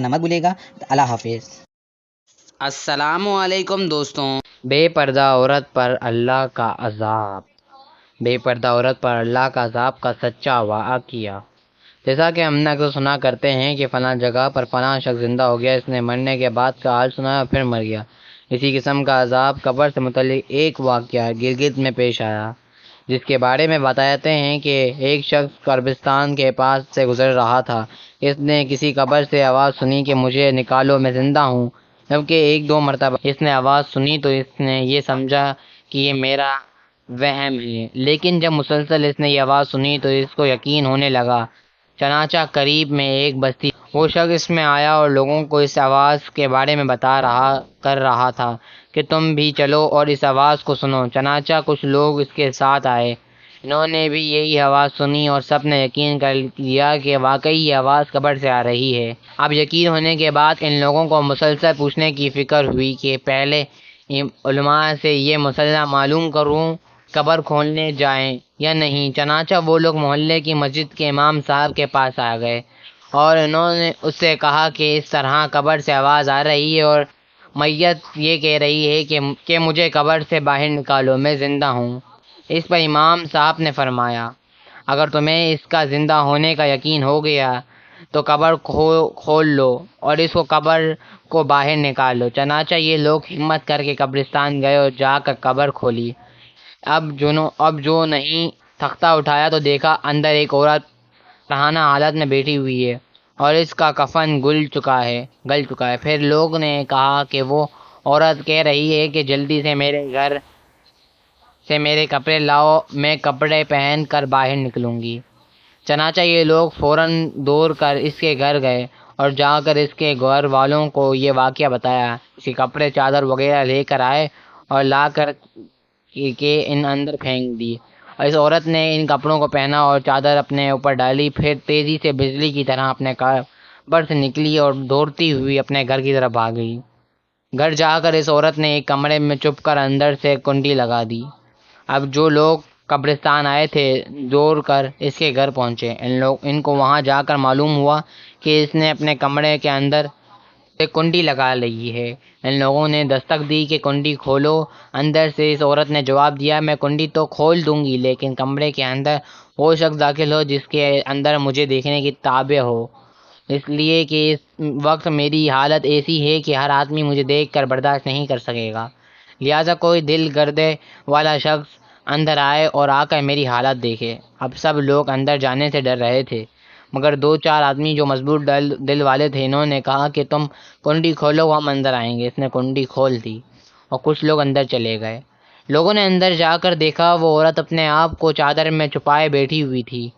مت بھولیے گا۔ اللہ حافظ۔ السلام علیکم دوستوں۔ بے پردہ عورت پر اللہ کا عذاب۔ بے پردہ عورت پر اللہ کا عذاب کا سچا واقعہ۔ جیسا کہ ہم نے اکثر سنا کرتے ہیں کہ فلاں جگہ پر فلاں شخص زندہ ہو گیا، اس نے مرنے کے بعد کا حال سنا اور پھر مر گیا۔ اسی قسم کا عذاب قبر سے متعلق ایک واقعہ گلگت میں پیش آیا، جس کے بارے میں بتاتے ہیں کہ ایک شخص قبرستان کے پاس سے گزر رہا تھا۔ اس نے کسی قبر سے آواز سنی کہ مجھے نکالو، میں زندہ ہوں۔ جبکہ ایک دو مرتبہ اس نے آواز سنی تو اس نے یہ سمجھا کہ یہ میرا وہم ہے، لیکن جب مسلسل اس نے یہ آواز سنی تو اس کو یقین ہونے لگا۔ چنانچہ قریب میں ایک بستی، وہ شخص اس میں آیا اور لوگوں کو اس آواز کے بارے میں کر رہا تھا کہ تم بھی چلو اور اس آواز کو سنو۔ چنانچہ کچھ لوگ اس کے ساتھ آئے، انہوں نے بھی یہی آواز سنی اور سب نے یقین کر لیا کہ واقعی یہ آواز قبر سے آ رہی ہے۔ اب یقین ہونے کے بعد ان لوگوں کو مسلسل پوچھنے کی فکر ہوئی کہ پہلے علماء سے یہ مسئلہ معلوم کروں قبر کھولنے جائیں یا نہیں۔ چنانچہ وہ لوگ محلے کی مسجد کے امام صاحب کے پاس آ گئے اور انہوں نے اس سے کہا کہ اس طرح قبر سے آواز آ رہی ہے اور میت یہ کہہ رہی ہے کہ مجھے قبر سے باہر نکالو، میں زندہ ہوں۔ اس پر امام صاحب نے فرمایا، اگر تمہیں اس کا زندہ ہونے کا یقین ہو گیا تو قبر کھول لو اور اس کو قبر کو باہر نکال لو۔ چنانچہ یہ لوگ ہمت کر کے قبرستان گئے اور جا کر قبر کھولی۔ اب جو نہیں تختہ اٹھایا تو دیکھا اندر ایک عورت رہانہ حالت میں بیٹھی ہوئی ہے اور اس کا کفن گل چکا ہے۔ پھر لوگ نے کہا کہ وہ عورت کہہ رہی ہے کہ جلدی سے میرے گھر سے میرے کپڑے لاؤ، میں کپڑے پہن کر باہر نکلوں گی۔ چنانچہ یہ لوگ فوراً دوڑ کر اس کے گھر گئے اور جا کر اس کے گھر والوں کو یہ واقعہ بتایا۔ اس کے کپڑے چادر وغیرہ لے کر آئے اور لا کر کے ان اندر پھینک دی، اور اس عورت نے ان کپڑوں کو پہنا اور چادر اپنے اوپر ڈالی، پھر تیزی سے بجلی کی طرح اپنے قبر سے نکلی اور دوڑتی ہوئی اپنے گھر کی طرف بھاگ گئی۔ گھر جا کر اس عورت نے ایک کمرے میں چھپ کر اندر سے کنڈی لگا دی۔ اب جو لوگ قبرستان آئے تھے دوڑ کر اس کے گھر پہنچے۔ ان کو وہاں جا کر معلوم ہوا کہ اس نے اپنے کمرے کے اندر ایک کنڈی لگا لی ہے۔ ان لوگوں نے دستک دی کہ کنڈی کھولو۔ اندر سے اس عورت نے جواب دیا، میں کنڈی تو کھول دوں گی لیکن کمرے کے اندر وہ شخص داخل ہو جس کے اندر مجھے دیکھنے کی تابع ہو، اس لیے کہ اس وقت میری حالت ایسی ہے کہ ہر آدمی مجھے دیکھ کر برداشت نہیں کر سکے گا، لہٰذا کوئی دل گردے والا شخص اندر آئے اور آ کر میری حالت دیکھے۔ اب سب لوگ اندر جانے سے ڈر رہے تھے، مگر دو چار آدمی جو مضبوط دل والے تھے انہوں نے کہا کہ تم کنڈی کھولو، ہم اندر آئیں گے۔ اس نے کنڈی کھول دی اور کچھ لوگ اندر چلے گئے۔ لوگوں نے اندر جا کر دیکھا وہ عورت اپنے آپ کو چادر میں چھپائے بیٹھی ہوئی تھی۔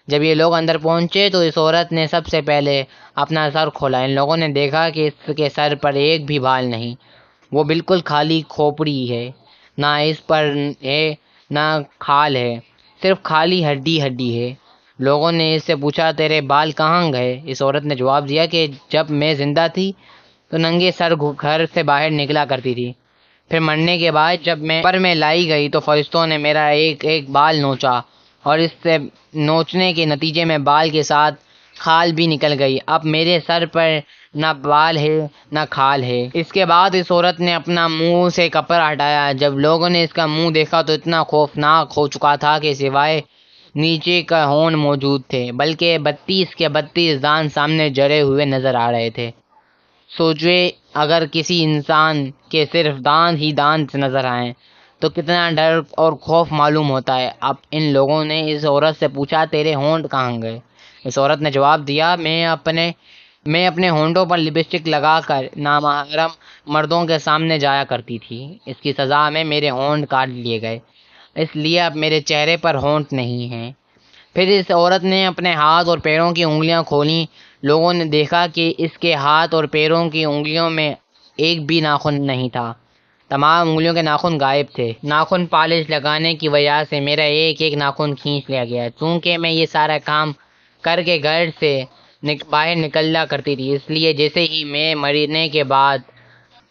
جب یہ لوگ اندر پہنچے تو اس عورت نے سب سے پہلے اپنا سر کھولا۔ ان لوگوں نے دیکھا کہ اس کے سر پر ایک بھی بال نہیں، وہ بالکل خالی کھوپڑی ہے، نہ اس پر ہے نہ کھال ہے، صرف خالی ہڈی ہے۔ لوگوں نے اس سے پوچھا تیرے بال کہاں گئے؟ اس عورت نے جواب دیا کہ جب میں زندہ تھی تو ننگے سر گھر سے باہر نکلا کرتی تھی، پھر مرنے کے بعد جب میں قبر میں لائی گئی تو فرشتوں نے میرا ایک ایک بال نوچا اور اس سے نوچنے کے نتیجے میں بال کے ساتھ کھال بھی نکل گئی۔ اب میرے سر پر نہ بال ہے نہ کھال ہے۔ اس کے بعد اس عورت نے اپنا منہ سے کپڑا ہٹایا۔ جب لوگوں نے اس کا منہ دیکھا تو اتنا خوفناک ہو چکا تھا کہ سوائے نیچے کا ہونٹ موجود تھے بلکہ 32 کے 32 دانت سامنے جڑے ہوئے نظر آ رہے تھے۔ سوچئے اگر کسی انسان کے صرف دانت ہی دانت نظر آئیں تو کتنا ڈر اور خوف معلوم ہوتا ہے۔ اب ان لوگوں نے اس عورت سے پوچھا تیرے ہونٹ کہاں گئے؟ اس عورت نے جواب دیا میں اپنے ہونٹوں پر لپسٹک لگا کر نامحرم مردوں کے سامنے جایا کرتی تھی، اس کی سزا میں میرے ہونٹ کاٹ لیے گئے، اس لیے اب میرے چہرے پر ہونٹ نہیں ہیں۔ پھر اس عورت نے اپنے ہاتھ اور پیروں کی انگلیاں کھولیں۔ لوگوں نے دیکھا کہ اس کے ہاتھ اور پیروں کی انگلیوں میں ایک بھی ناخن نہیں تھا، تمام انگلیوں کے ناخن غائب تھے۔ ناخن پالش لگانے کی وجہ سے میرا ایک ایک ناخن کھینچ لیا گیا، چونکہ میں یہ سارا کام کر کے گھر سے باہر نکلا کرتی تھی، اس لیے جیسے ہی میں مرنے کے بعد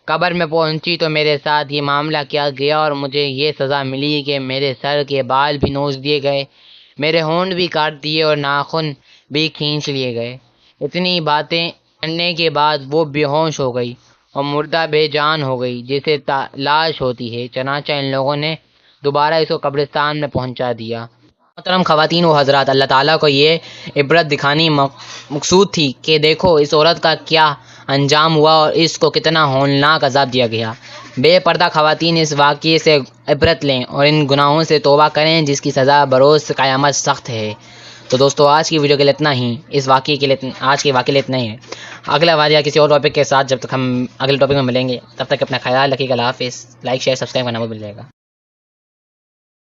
قبر میں پہنچی تو میرے ساتھ یہ معاملہ کیا گیا اور مجھے یہ سزا ملی کہ میرے سر کے بال بھی نوچ دیے گئے، میرے ہونٹ بھی کاٹ دیے اور ناخن بھی کھینچ لیے گئے۔ اتنی باتیں کرنے کے بعد وہ بے ہوش ہو گئی اور مردہ بے جان ہو گئی جیسے لاش ہوتی ہے، چنانچہ ان لوگوں نے دوبارہ اس کو قبرستان میں پہنچا دیا۔ محترم خواتین و حضرات، اللہ تعالیٰ کو یہ عبرت دکھانی مقصود تھی کہ دیکھو اس عورت کا کیا انجام ہوا اور اس کو کتنا ہولناک عذاب دیا گیا۔ بے پردہ خواتین اس واقعے سے عبرت لیں اور ان گناہوں سے توبہ کریں جس کی سزا بروز قیامت سخت ہے۔ تو دوستو آج کی ویڈیو کے لیے اتنا ہی، آج کے واقعے کے لیے اتنا ہی ہے۔ اگلا واقعہ کسی اور ٹاپک کے ساتھ جب تک ہم اگلے ٹاپک میں ملیں گے، تب تک اپنا خیال رکھیے گا۔ اللہ حافظ۔ لائک شیئر سبسکرائب کرنا مت بھولیے گا۔